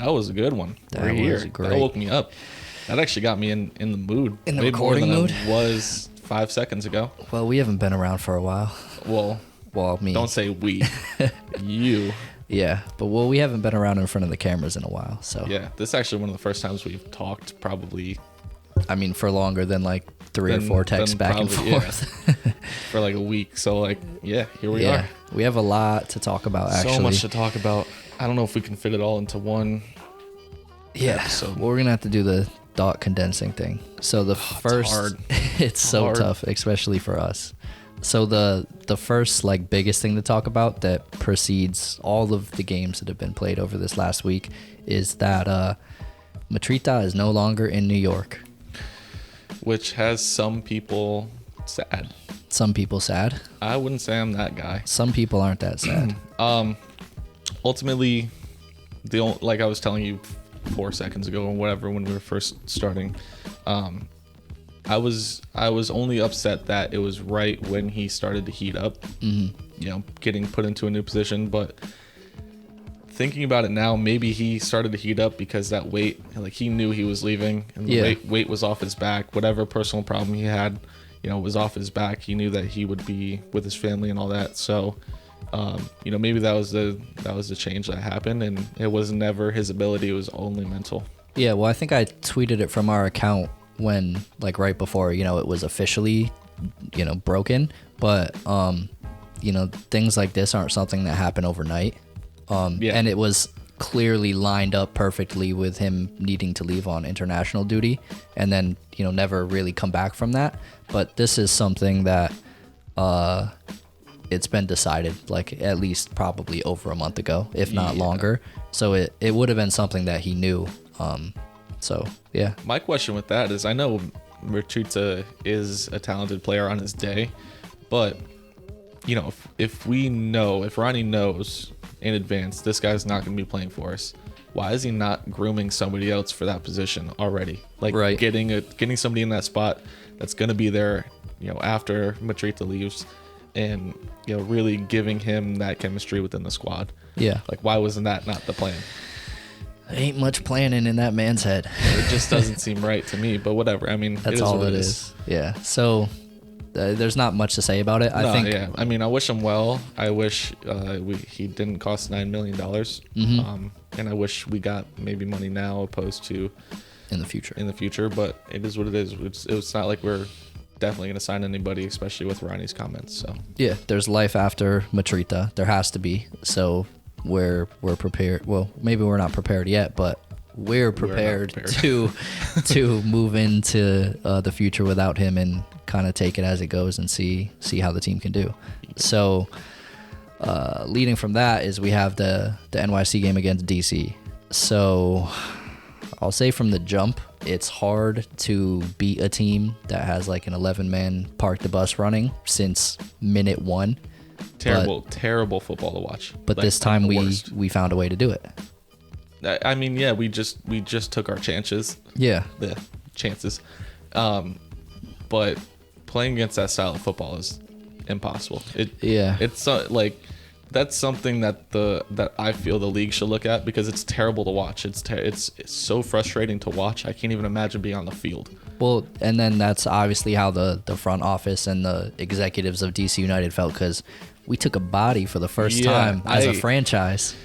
That was a good one. That was great. That woke me up. That actually got me in the mood. In the way recording more mood? than I was 5 seconds ago. Well, we haven't been around for a while. Well, me. Don't say we. You. Yeah, but we haven't been around in front of the cameras in a while, so. Yeah, this is actually one of the first times we've talked probably. I mean, for longer than like 3 or 4 texts back and forth. Yeah, for like a week. So like, yeah, here we are. We have a lot to talk about, actually. So much to talk about. I don't know if we can fit it all into one episode. Well, we're going to have to do the thought condensing thing. So the first, it's hard. It's so hard. tough, especially for us. So the first like biggest thing to talk about that precedes all of the games that have been played over this last week is that Mitrita is no longer in New York. Which has some people sad. Some people sad. I wouldn't say I'm that guy. Some people aren't that sad. Ultimately, like I was telling you 4 seconds ago or whatever when we were first starting, I was only upset that it was right when he started to heat up, getting put into a new position. But thinking about it now, maybe he started to heat up because that weight, like he knew he was leaving, and the weight was off his back. Whatever personal problem he had, was off his back. He knew that he would be with his family and all that. So, maybe that was the change that happened, and it was never his ability; it was only mental. Yeah, well, I think I tweeted it from our account when, like, right before it was officially broken. But things like this aren't something that happen overnight. And it was clearly lined up perfectly with him needing to leave on international duty and then never really come back from that. But this is something that it's been decided, like, at least probably over a month ago, if not longer. So it would have been something that he knew. So yeah, my question with that is, I know Mitrita is a talented player on his day, but if Ronnie knows in advance this guy's not going to be playing for us, why is he not grooming somebody else for that position already? Like, right. getting somebody in that spot that's going to be there after Mitrita leaves, and really giving him that chemistry within the squad. Yeah, like, why wasn't that not the plan? Ain't much planning in that man's head. It just doesn't seem right to me, but whatever. I mean, that's all it is. Yeah. So there's not much to say about it. I think. Yeah. I mean, I wish him well. I wish he didn't cost $9 million. And I wish we got maybe money now opposed to in the future. But it is what it is. It's not like we're definitely going to sign anybody, especially with Ronnie's comments. So yeah, there's life after Mitrita. There has to be. So we're prepared. Well, maybe we're not prepared yet, but we're prepared to move into the future without him and kind of take it as it goes and see how the team can do. So leading from that is we have the NYC game against DC. So I'll say from the jump, it's hard to beat a team that has like an 11-man park the bus running since minute 1. Terrible football to watch. But like, this time we found a way to do it. I mean, yeah, we just took our chances. Yeah. The chances. But playing against that style of football is impossible. It's like, that's something that I feel the league should look at, because it's terrible to watch. It's so frustrating to watch. I can't even imagine being on the field. Well, and then that's obviously how the front office and the executives of DC United felt, because we took a body for the first time as a franchise.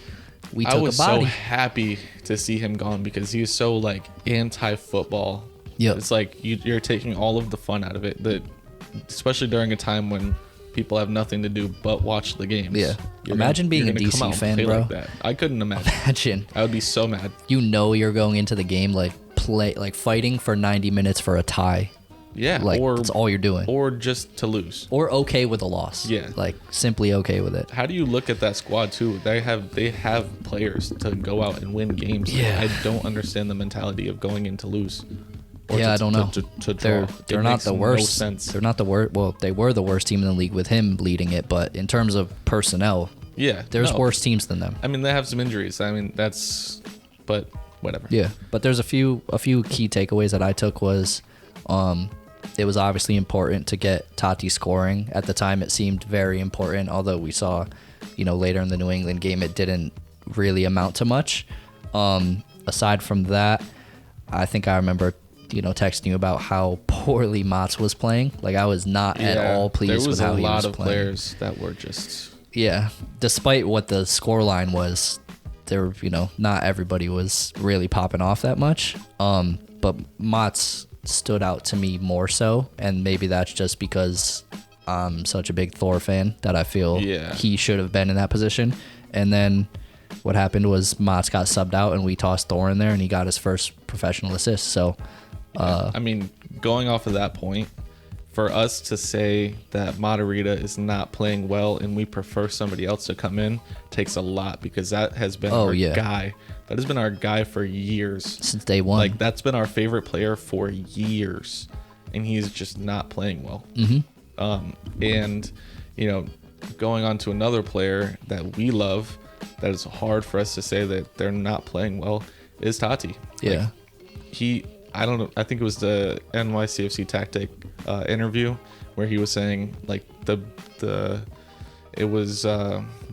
I was so happy to see him gone, because he was so like anti-football. Yeah, it's like you're taking all of the fun out of it. Especially during a time when people have nothing to do but watch the games. Yeah, imagine being a DC fan, bro. Like that. I couldn't imagine. I would be so mad. You're going into the game fighting for 90 minutes for a tie. Yeah, that's all you're doing. Or just to lose. Or okay with a loss. Yeah. Like, simply okay with it. How do you look at that squad, too? They have players to go out and win games. Yeah. I don't understand the mentality of going in to lose. I don't know. To draw. They're not the worst. No sense. They're not the worst. Well, they were the worst team in the league with him leading it, but in terms of personnel, there's worse teams than them. I mean, they have some injuries. I mean, but whatever. Yeah, but there's a few key takeaways that I took was, it was obviously important to get Tati scoring. At the time, it seemed very important, although we saw, later in the New England game, it didn't really amount to much. Aside from that, I think I remember, texting you about how poorly Mats was playing. Like, I was not at all pleased with how he was playing. There was a lot of players that were just... Yeah, despite what the scoreline was, there, not everybody was really popping off that much. But Mats stood out to me more so, and maybe that's just because I'm such a big Thor fan that I feel he should have been in that position. And then what happened was Mats got subbed out, and we tossed Thor in there, and he got his first professional assist. So, I mean, going off of that point, for us to say that Mitrita is not playing well and we prefer somebody else to come in takes a lot, because that has been our guy. That has been our guy for years. Since day one. Like, that's been our favorite player for years, and he's just not playing well. And, going on to another player that we love, that is hard for us to say that they're not playing well, is Tati. Yeah. Like, I don't know, I think it was the NYCFC tactic interview where he was saying, like, it was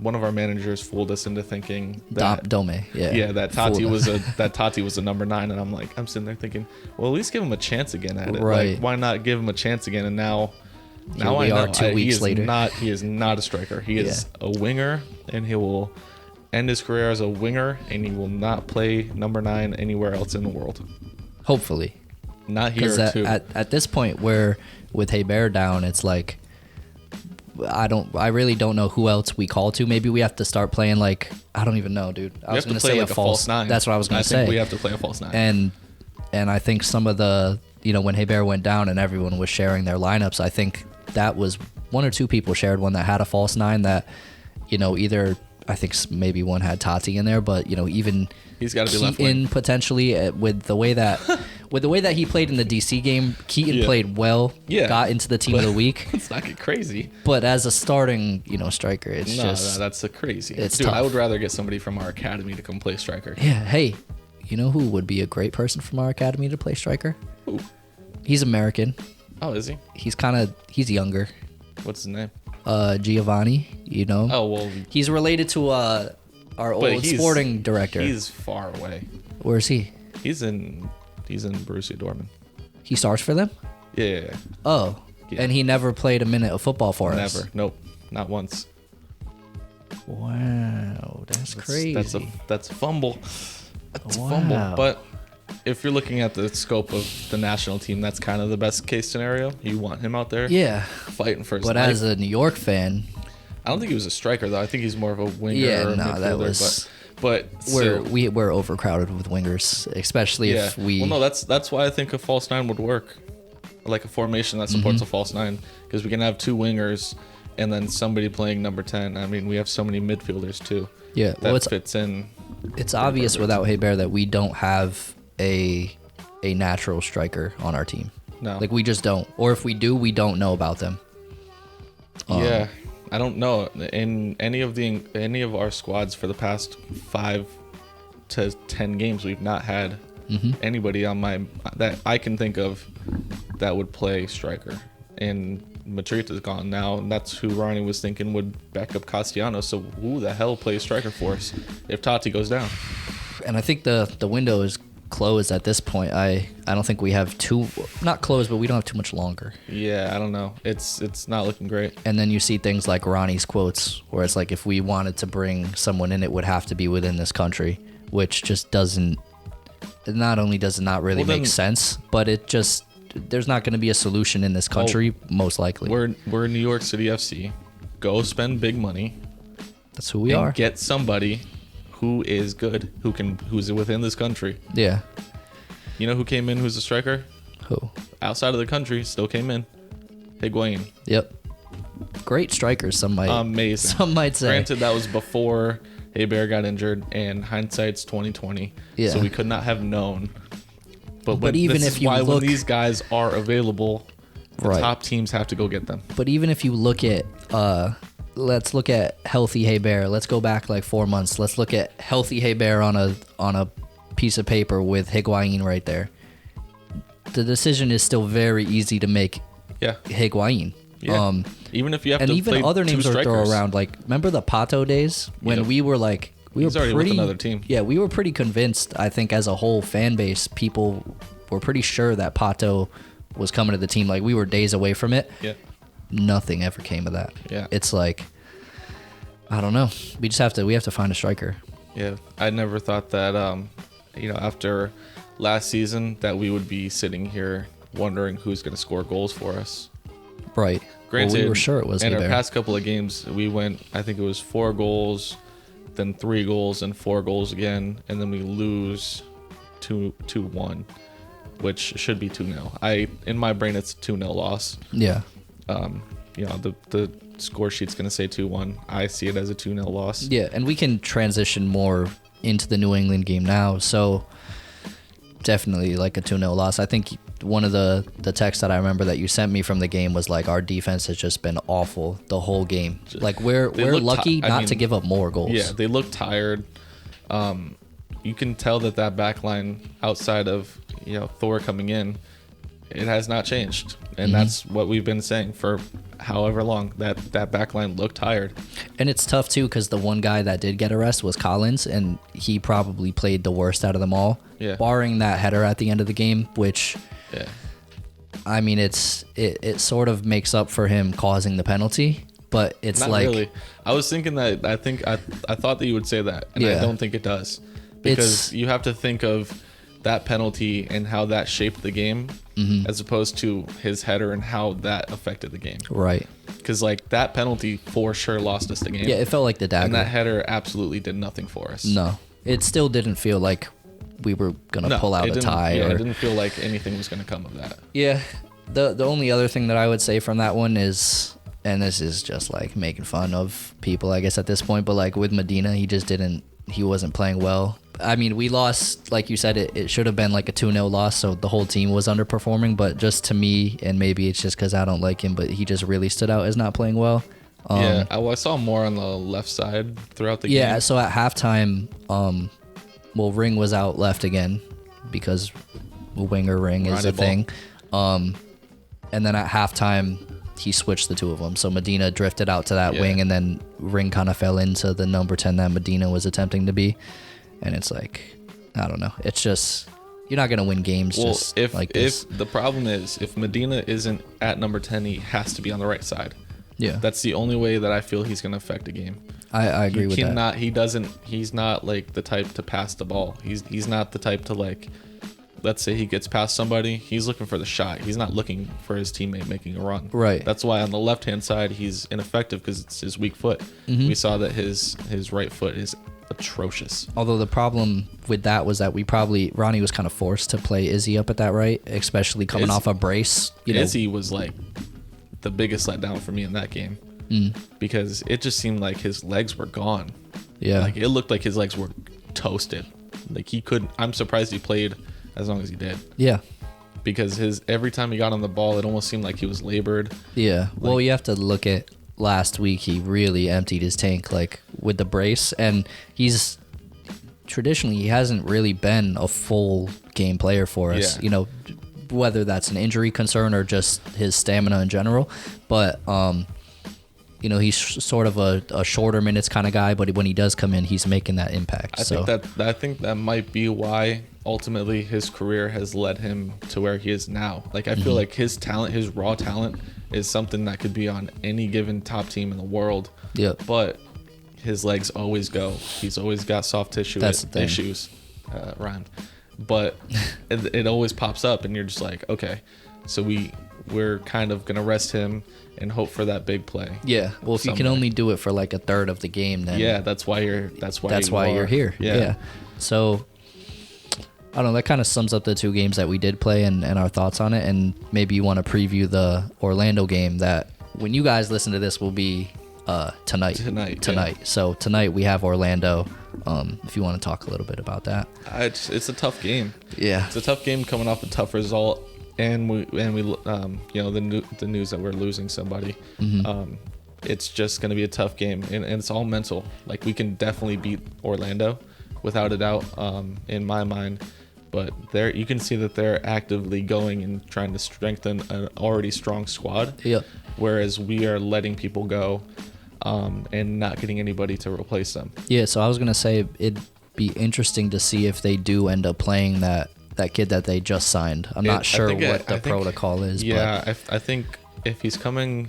one of our managers fooled us into thinking that that Tati was a number 9, and I'm sitting there thinking, well, at least give him a chance again at it. Right. Like, why not give him a chance again? And now we are 2 weeks later. He is not a striker. He is a winger, and he will end his career as a winger, and he will not play number 9 anywhere else in the world. Hopefully. Not here, too. At this point, where with Hebert down, it's like, I really don't know who else we call to. Maybe we have to start playing, like, I don't even know, dude. I was going to say a false 9. That's what I was going to say. I think we have to play a false 9. And I think some of the, when Hebert went down and everyone was sharing their lineups, I think that was 1 or 2 people shared one that had a false 9 that, either, I think maybe one had Tati in there, but, even he's got to be left Keaton potentially, with the way that he played in the DC game. Keaton played well, got into the team of the week. Let's not get crazy. But as a starting, striker, it's just... No, that's a crazy. It's Dude, tough. I would rather get somebody from our academy to come play striker. Yeah, hey, you know who would be a great person from our academy to play striker? Who? He's American. Oh, is he? He's younger. What's his name? Giovanni, Oh, well... He's related to our old sporting director. He's far away. Where is he? He's in Borussia Dortmund. He starts for them? Yeah. Oh. Yeah. And he never played a minute of football for us? Never. Nope. Not once. Wow. That's crazy. That's a fumble. That's a fumble. But if you're looking at the scope of the national team, that's kind of the best case scenario. You want him out there, fighting for his life. But as a New York fan, I don't think he was a striker though. I think he's more of a winger. Yeah, or a midfielder, that was. But we're overcrowded with wingers, especially if we. Well, no, that's why I think a false 9 would work, like a formation that supports a false 9, because we can have 2 wingers and then somebody playing number 10. I mean, we have so many midfielders too. Yeah, that fits in. It's obvious without Hebert that we don't have a natural striker on our team. No, like we just don't. Or if we do, we don't know about them. Yeah. I don't know. In any of our squads for the past 5 to 10 games, we've not had anybody that I can think of that would play striker. And Mitrita's gone now, and that's who Ronnie was thinking would back up Castellanos. So who the hell plays striker for us if Tati goes down? And I think the window is closed at this point. I don't think we have not closed, but we don't have too much longer. Yeah, I don't know. It's not looking great. And then you see things like Ronnie's quotes where it's like, if we wanted to bring someone in, it would have to be within this country, which just doesn't, not only does it not really make sense, but it just, there's not going to be a solution in this country, most likely. We're New York City FC. Go spend big money. That's who we are. Get somebody who is good, who's within this country. Yeah. You know who came in who's a striker? Who? Outside of the country, still came in. Higuain. Yep. Great strikers, some might. Amazing. Some might say. Granted, that was before Hebert got injured, and hindsight's 20/20. Yeah. So we could not have known. But even if you look, when these guys are available, the top teams have to go get them. But even if you look at, let's look at healthy Hebert. Let's go back like 4 months. Let's look at healthy Hebert on a piece of paper with Higuain right there. The decision is still very easy to make. Yeah. Higuain. Yeah. Even if you have and to even play other two names are strikers. thrown around. Like, remember the Pato days when we were like, He's already with another team. Yeah, we were pretty convinced, I think, as a whole fan base, people were pretty sure that Pato was coming to the team. Like, we were days away from it. Yeah. Nothing ever came of that. Yeah. It's like, I don't know. We have to find a striker. Yeah. I never thought that, after last season that we would be sitting here wondering who's going to score goals for us. Right. Granted, we were sure it was in our Hebert. past couple of games, we went, I think it was 4 goals, then 3 goals, and 4 goals again, and then we lose 2-1, which should be 2-0. In my brain, it's a 2-0 loss. Yeah. The score sheet's going to say 2-1. I see it as a 2-0 loss. Yeah, and we can transition more into the New England game now. So definitely like a 2-0 loss. I think one of the texts that I remember that you sent me from the game was like, our defense has just been awful the whole game. Like, we're lucky not to give up more goals. Yeah, they look tired. You can tell that back line outside of Thor coming in, it has not changed. And that's what we've been saying for however long, that back line looked tired. And it's tough too, because the one guy that did get a rest was Collins, and he probably played the worst out of them all. Yeah. Barring that header at the end of the game, which, yeah, I mean, it sort of makes up for him causing the penalty, but it's not like, really. I was thinking that. I thought that you would say that, and Yeah. I don't think it does, because you have to think of that penalty and how that shaped the game, as opposed to his header and how that affected the game. right. Because like that penalty for sure lost us the game. Yeah, it felt like the dagger. And that header absolutely did nothing for us. No, it still didn't feel like we were gonna pull out a tie. Yeah, or, it didn't feel like anything was gonna come of that. Yeah, the only other thing that I would say from that one is, and this is just like making fun of people, I guess, at this point, but like with Medina, he wasn't playing well. I mean, we lost, like you said, it should have been like a 2-0 loss, so the whole team was underperforming, but just to me, and maybe it's just because I don't like him, but he just really stood out as not playing well. I saw more on the left side throughout the game. Yeah, so at halftime, Ring was out left again, because winger Ring is Ronnie a thing. And then at halftime, he switched the two of them. So Medina drifted out to that wing, and then Ring kind of fell into the number 10 that Medina was attempting to be. And it's like, I don't know. It's just, you're not going to win games like this. If the problem is, if Medina isn't at number 10, he has to be on the right side. Yeah. That's the only way that I feel he's going to affect a game. I agree with that. He's not like the type to pass the ball. He's not the type to, like, let's say he gets past somebody, he's looking for the shot. He's not looking for his teammate making a run. Right. That's why on the left-hand side, he's ineffective, because it's his weak foot. We saw that his right foot is atrocious. Although the problem with that was that Ronnie was kind of forced to play Izzy up at that right, especially coming off a brace. Izzy was like the biggest letdown for me in that game, because it just seemed like his legs were gone. Yeah. Like it looked like his legs were toasted. Like I'm surprised he played as long as he did. Yeah. Because every time he got on the ball, it almost seemed like he was labored. Yeah. Well, you have to look at last week. He really emptied his tank, like with the brace, and he hasn't really been a full game player for us. Yeah. Whether that's an injury concern or just his stamina in general, but he's sort of a shorter minutes kind of guy, but when he does come in, he's making that impact. I think that might be why ultimately his career has led him to where he is now. Like I feel like his talent, his raw talent, is something that could be on any given top team in the world. Yeah. But his legs always go. He's always got soft tissue issues. Rhymed. But it always pops up, and you're just like, okay, so we're kind of gonna rest him and hope for that big play. Yeah. Well, if you can only do it for like a third of the game, then that's why you're here. Yeah. So I don't know. That kind of sums up the two games that we did play and our thoughts on it. And maybe you want to preview the Orlando game that, when you guys listen to this, will be tonight. Yeah. So tonight we have Orlando. If you want to talk a little bit about that. It's a tough game. Yeah. It's a tough game coming off a tough result. And we the news that we're losing somebody. It's just going to be a tough game, and it's all mental. Like, we can definitely beat Orlando without a doubt, in my mind. But you can see that they're actively going and trying to strengthen an already strong squad. Yeah. Whereas we are letting people go. and not getting anybody to replace them. Yeah, so I was gonna say it'd be interesting to see if they do end up playing that kid that they just signed. I'm not sure what the protocol is. Yeah, but I think if he's coming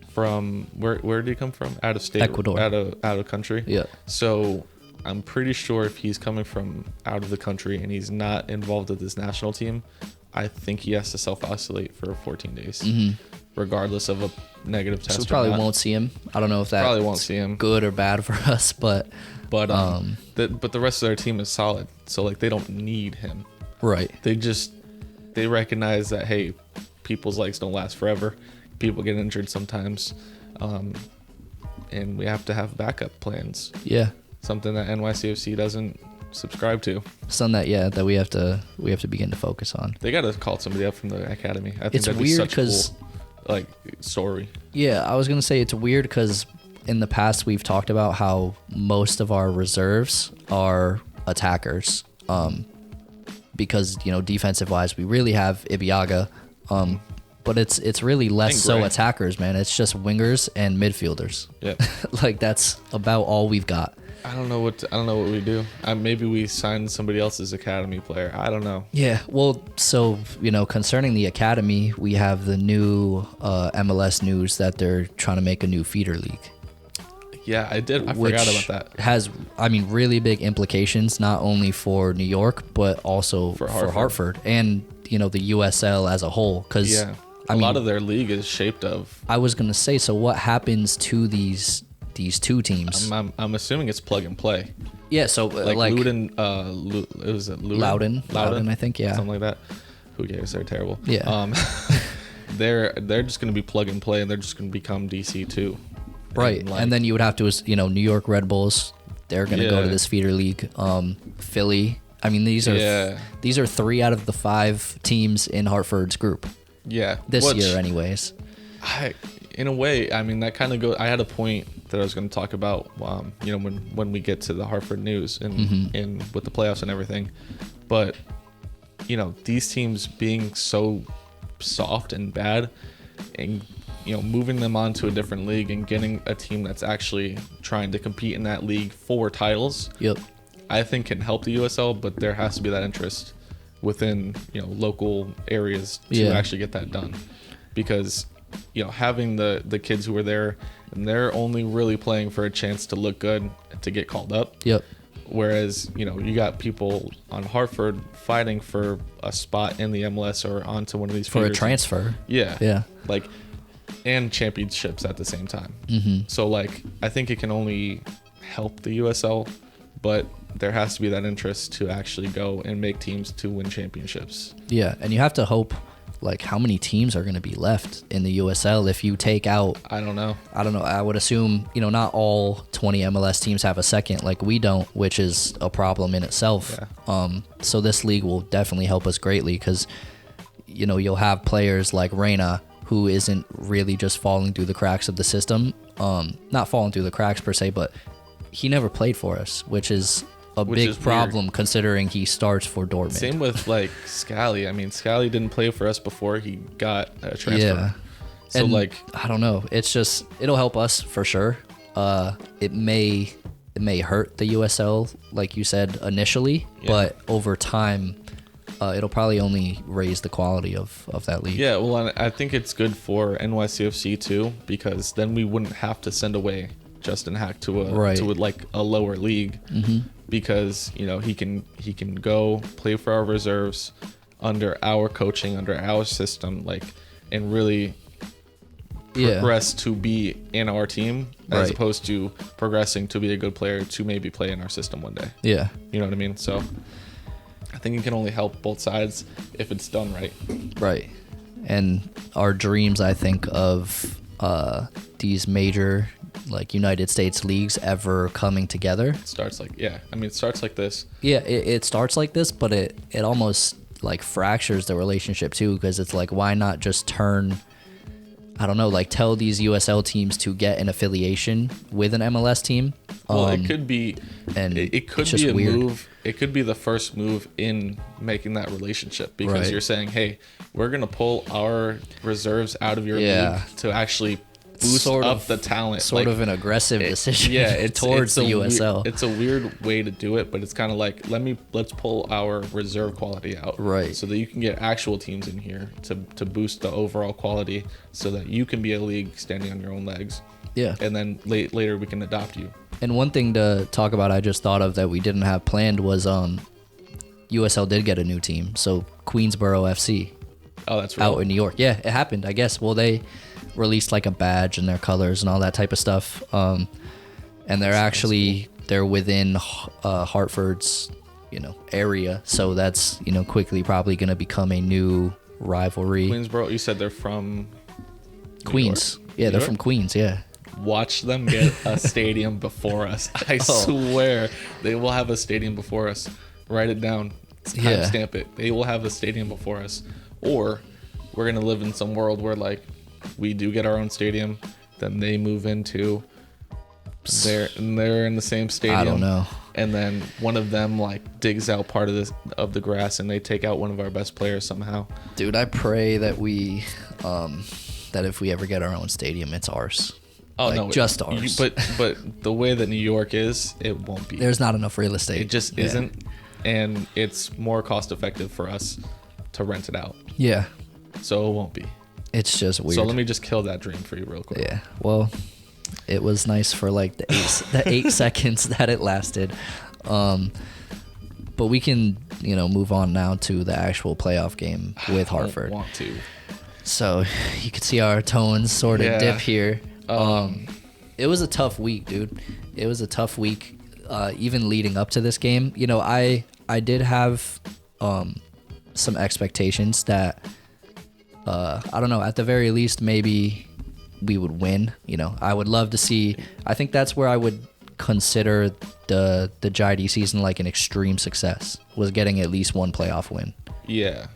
from where did he come from? Out of state, Ecuador, out of country. Yeah. So I'm pretty sure if he's coming from out of the country and he's not involved with this national team, I think he has to self-isolate for 14 days, regardless of a negative test. So we probably won't see him. I don't know if that's probably won't see him. Good or bad for us, but the rest of their team is solid, so like they don't need him. Right. They recognize that, hey, people's legs don't last forever. People get injured sometimes, and we have to have backup plans. Yeah. Something that NYCFC doesn't subscribe to. Something that we have to begin to focus on. They got to call somebody up from the academy. I think it's that'd weird be such because cool, story. Yeah, I was gonna say it's weird because in the past we've talked about how most of our reserves are attackers. Because defensive wise we really have Ibiaga, but it's really less so attackers, man. It's just wingers and midfielders. Yeah. Like that's about all we've got. I don't know what we do. Maybe we sign somebody else's academy player. I don't know. Yeah. Well, so concerning the academy, we have the new MLS news that they're trying to make a new feeder league. Yeah, I forgot about that. Has really big implications not only for New York but also for Hartford and the USL as a whole. Because a lot of their league is shaped of. I was gonna say, so what happens to these two teams? I'm assuming it's plug and play. Yeah, so like Loudon, was it Loudon, I think, yeah, something like that. Who cares? They're terrible. Yeah. They're just gonna be plug and play, and they're just gonna become DC2. Right, and then you would have to, New York Red Bulls. They're gonna go to this feeder league. Philly. These are 3 out of the 5 teams in Hartford's group. Yeah, this year, anyways. In a way, that kind of goes. I had a point that I was going to talk about. When we get to the Hartford news and with the playoffs and everything, but these teams being so soft and bad, and moving them on to a different league and getting a team that's actually trying to compete in that league for titles. Yep. I think can help the USL, but there has to be that interest within local areas to actually get that done, because having the kids who are there, and they're only really playing for a chance to look good to get called up. Yep. Whereas you got people on Hartford fighting for a spot in the MLS or onto one of these for a transfer. Yeah. And championships at the same time. So I think it can only help the USL, but there has to be that interest to actually go and make teams to win championships. Yeah, and you have to hope, how many teams are going to be left in the USL if you take out... I don't know. I would assume, not all 20 MLS teams have a second like we don't, which is a problem in itself. Yeah. So this league will definitely help us greatly because, you'll have players like Reyna, who isn't really just falling through the cracks of the system. Not falling through the cracks per se, but he never played for us, which is a big problem considering he starts for Dortmund. Same with Scally. Scally didn't play for us before he got a transfer. Yeah. So and I don't know. It's just it'll help us for sure. It may hurt the USL, like you said initially, but over time, it'll probably only raise the quality of that league. Yeah, well, I think it's good for NYCFC too, because then we wouldn't have to send away Justin Hack to a lower league, because he can go play for our reserves under our coaching, under our system, and really progress to be in our team, as opposed to progressing to be a good player to maybe play in our system one day. Yeah, you know what I mean. So I think it can only help both sides if it's done right. Right, and our dreams, I think, of these major United States leagues ever coming together. It starts it starts like this. Yeah, it starts like this, but it almost fractures the relationship too, because it's why not just turn, I don't know, tell these USL teams to get an affiliation with an MLS team. Well, it could be, and it could be a move. It could be the first move in making that relationship, because you're saying, hey, we're gonna pull our reserves out of your league to actually boost the talent. Sort of an aggressive decision. Yeah, it's towards the USL. It's a weird way to do it, but it's kind of like let's pull our reserve quality out, right? So that you can get actual teams in here to boost the overall quality, so that you can be a league standing on your own legs. Yeah, and then later we can adopt you. And one thing to talk about, I just thought of that we didn't have planned was USL did get a new team, so Queensboro FC. Oh, that's real. Out in New York. Yeah, it happened, I guess. Well, they released like a badge and their colors and all that type of stuff. And they're within Hartford's, area. So that's, quickly probably going to become a new rivalry. Queensboro, you said they're from Queens. Yeah, they're from Queens, yeah. Watch them get a stadium before us. I swear they will have a stadium before us. Write it down. Timestamp it. They will have a stadium before us. Or we're going to live in some world where, like, we do get our own stadium, then they move into they're in the same stadium. I don't know. And then one of them, like, digs out part of the grass and they take out one of our best players somehow. Dude, I pray that we that if we ever get our own stadium, it's ours. Oh, like, no, just ours. But the way that New York is, it won't be. There's not enough real estate. It just isn't, and it's more cost effective for us to rent it out. Yeah. So it won't be. It's just weird. So let me just kill that dream for you real quick. Yeah. Well, it was nice for like the 8 seconds that it lasted. But we can, move on now to the actual playoff game with Hartford. I don't want to. So you can see our tones sort of dip here. It was a tough week, dude. It was a tough week, even leading up to this game. I did have some expectations that, I don't know, at the very least, maybe we would win. I would love to see. I think that's where I would consider the JID season like an extreme success, was getting at least one playoff win. Yeah.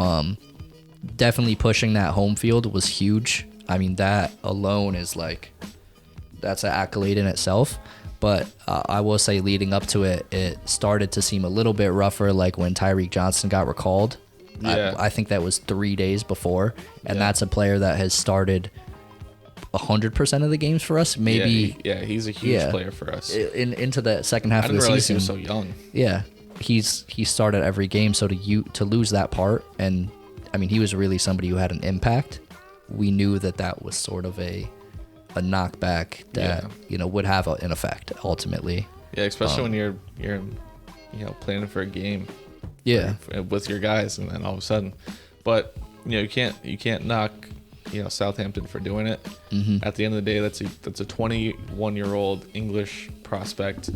Definitely pushing that home field was huge. I mean, that alone is like, that's an accolade in itself. But I will say, leading up to it, it started to seem a little bit rougher, like when Tyreek Johnson got recalled. Yeah. I think that was 3 days before, and that's a player that has started 100% of the games for us. Maybe. Yeah, he's a huge player for us. Into the second half of the season. I didn't realize he was so young. Yeah, he started every game, so to lose that part, and I mean, he was really somebody who had an impact. We knew that was sort of a knockback that would have an effect ultimately. Yeah, especially when you're planning for a game. Yeah, with your guys, and then all of a sudden, but you can't knock Southampton for doing it. Mm-hmm. At the end of the day, that's a 21-year-old English prospect,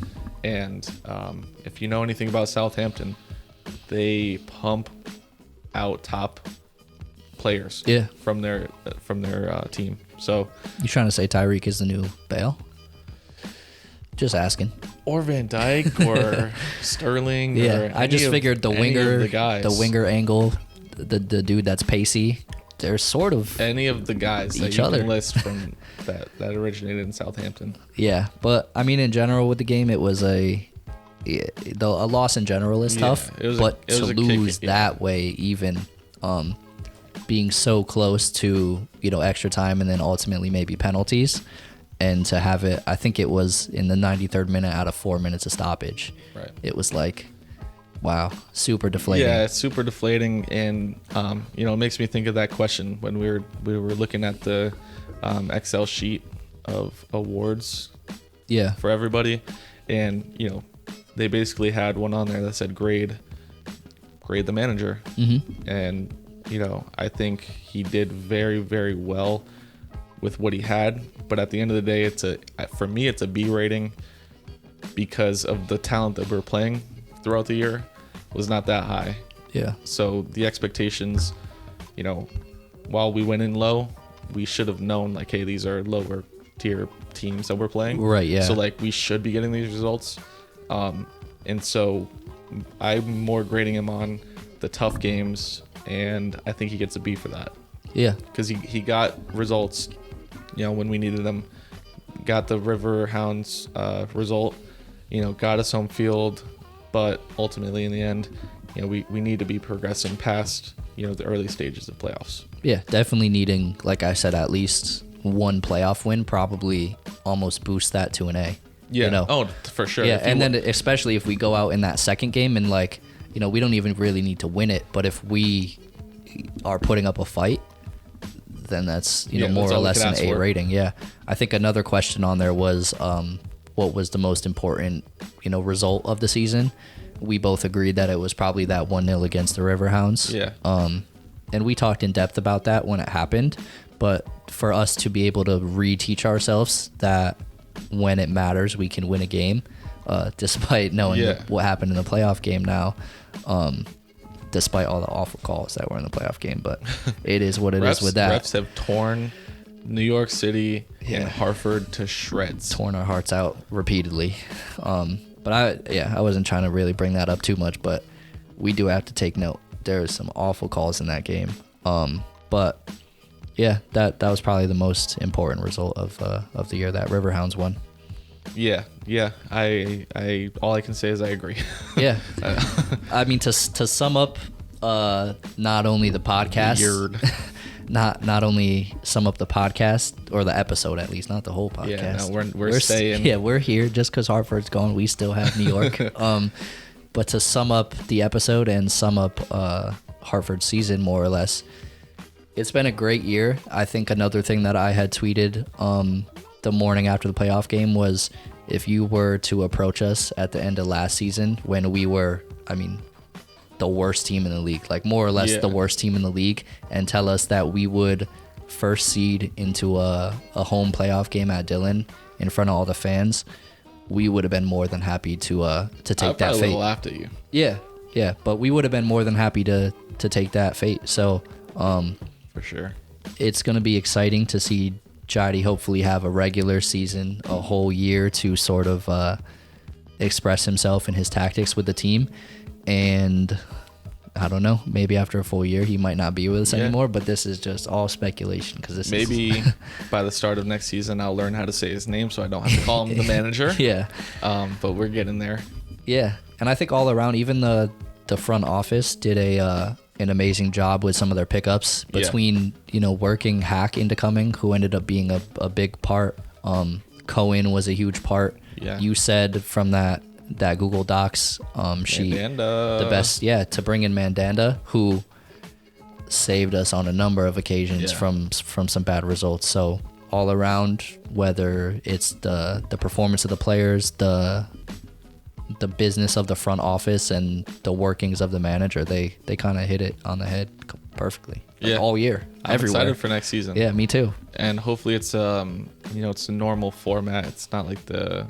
and if you know anything about Southampton, they pump out top players from their team. So you trying to say Tyreek is the new Bale? Just asking. Or Van Dijk or Sterling. Yeah, or I just figured the winger, the winger angle, the dude that's pacey. They're sort of any of the guys that you can list from that originated in Southampton. Yeah, but I mean, in general with the game, it was a loss in general is tough, but to lose that way, even being so close to extra time and then ultimately maybe penalties, and to have it, I think it was in the 93rd minute out of 4 minutes of stoppage. Right. It was like, wow, super deflating. Yeah, it's super deflating, and it makes me think of that question when we were looking at the Excel sheet of awards. Yeah. For everybody, and they basically had one on there that said grade the manager. Mm-hmm. And I think he did very, very well with what he had, but at the end of the day, for me it's a B rating, because of the talent that we're playing throughout the year was not that high. Yeah. So the expectations, while we went in low, we should have known, like, hey, these are lower tier teams that we're playing. Right, yeah. So, like, we should be getting these results. And so I'm more grading him on the tough games, and I think he gets a B for that. Yeah. Because he got results, when we needed them. Got the River Hounds result, got us home field, but ultimately in the end, we need to be progressing past, the early stages of playoffs. Yeah, definitely needing, like I said, at least one playoff win probably almost boosts that to an A. Yeah. You know? Oh, for sure. Yeah, and then especially if we go out in that second game and like, you know, we don't even really need to win it, but if we are putting up a fight, then that's, you know, more or less an A rating. Yeah. I think another question on there was what was the most important, you know, result of the season. We both agreed that it was probably that 1-0 against the Riverhounds. Yeah. And we talked in depth about that when it happened, but for us to be able to reteach ourselves that when it matters, we can win a game, despite knowing what happened in the playoff game now, despite all the awful calls that were in the playoff game. But it is what it is with that. Refs have torn New York City and Hartford to shreds. Torn our hearts out repeatedly. But I wasn't trying to really bring that up too much, but we do have to take note. There's some awful calls in that game. But yeah, that was probably the most important result of the year, that Riverhounds won. Yeah. I all I can say is I agree. Yeah. I mean, to sum up, not only the podcast, not only sum up the podcast or the episode, at least not the whole podcast. Yeah, no, we're staying. Yeah, we're here just because Hartford's gone. We still have New York. But to sum up the episode and sum up Hartford's season more or less, it's been a great year. I think another thing that I had tweeted the morning after the playoff game was, if you were to approach us at the end of last season when we were, I mean, the worst team in the league, like more or less the worst team in the league, and tell us that we would first seed into a home playoff game at Dillon in front of all the fans, we would have been more than happy to take that fate. I laughed at you. Yeah, but we would have been more than happy to take that fate. So for sure, it's going to be exciting to see Jody hopefully have a regular season, a whole year to sort of express himself and his tactics with the team. And I don't know, maybe after a full year he might not be with us anymore, but this is just all speculation, because this maybe by the start of next season I'll learn how to say his name so I don't have to call him the manager. Yeah. But we're getting there. Yeah. And I think all around, even the front office did an amazing job with some of their pickups between, you know, working Hack into coming, who ended up being a big part. Cohen was a huge part. Yeah. You said from that Google Docs, the best, to bring in Mandanda, who saved us on a number of occasions from some bad results. So all around, whether it's the performance of the players, the business of the front office, and the workings of the manager, they kind of hit it on the head perfectly. All year, I'm everywhere. excited for next season. Yeah, me too. And hopefully it's it's a normal format. It's not like the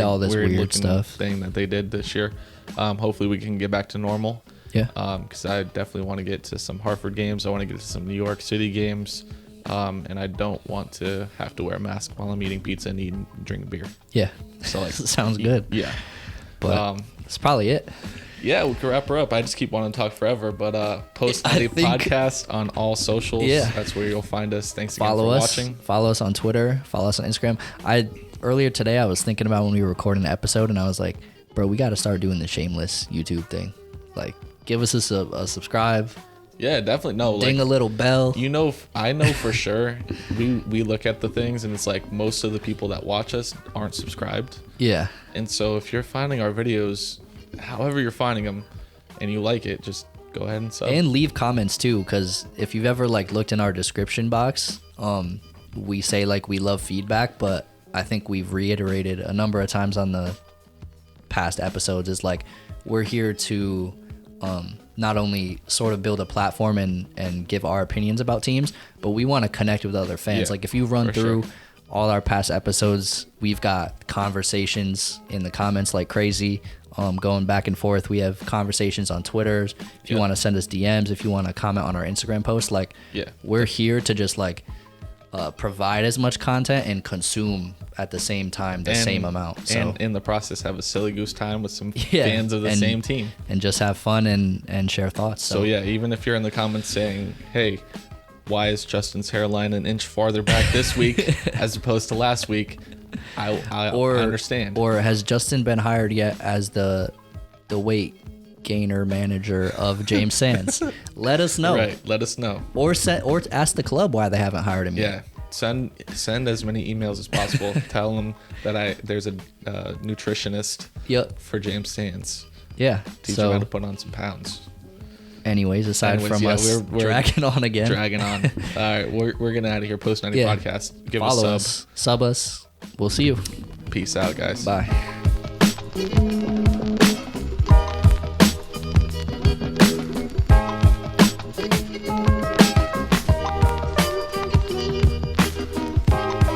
all this weird stuff thing that they did this year. Hopefully we can get back to normal. Yeah. Because I definitely want to get to some Hartford games. I want to get to some New York City games. And I don't want to have to wear a mask while I'm eating pizza and drinking beer. Yeah. So like, sounds good. Yeah. But that's probably it. Yeah, we can wrap her up. I just keep wanting to talk forever, but post the podcast on all socials. Yeah. That's where you'll find us. Thanks again for watching. Follow us on Twitter. Follow us on Instagram. Earlier today, I was thinking about when we were recording the episode, and I was like, bro, we got to start doing the shameless YouTube thing. Like, give us a subscribe. Yeah, definitely. No, ding a little bell. You know, I know for sure. We look at the things, and it's like most of the people that watch us aren't subscribed. Yeah. And so if you're finding our videos, however you're finding them, and you like it, just go ahead and sub. And leave comments too, because if you've ever like looked in our description box, we say like we love feedback, but I think we've reiterated a number of times on the past episodes is like, we're here to not only sort of build a platform and give our opinions about teams, but we want to connect with other fans. Yeah, like if you run through all our past episodes, we've got conversations in the comments like crazy, going back and forth. We have conversations on Twitter. If you want to send us DMs, if you want to comment on our Instagram post, like we're here to just like provide as much content and consume at the same time the same amount. So, and in the process, have a silly goose time with some fans of the same team. And just have fun and share thoughts. So yeah, even if you're in the comments saying, hey, why is Justin's hairline an inch farther back this week as opposed to last week, I understand. Or has Justin been hired yet as the weight gainer manager of James Sands. Let us know. Right. Let us know. Or ask the club why they haven't hired him yet. Yeah. Send as many emails as possible. Tell them that there's a nutritionist for James Sands. Yeah. Teach him how to put on some pounds. Anyways, from us we're dragging on again. Dragging on. All right, we're getting out of here. Post 90 podcast. Give Follow us a sub. Sub us. We'll see you. Peace out, guys. Bye.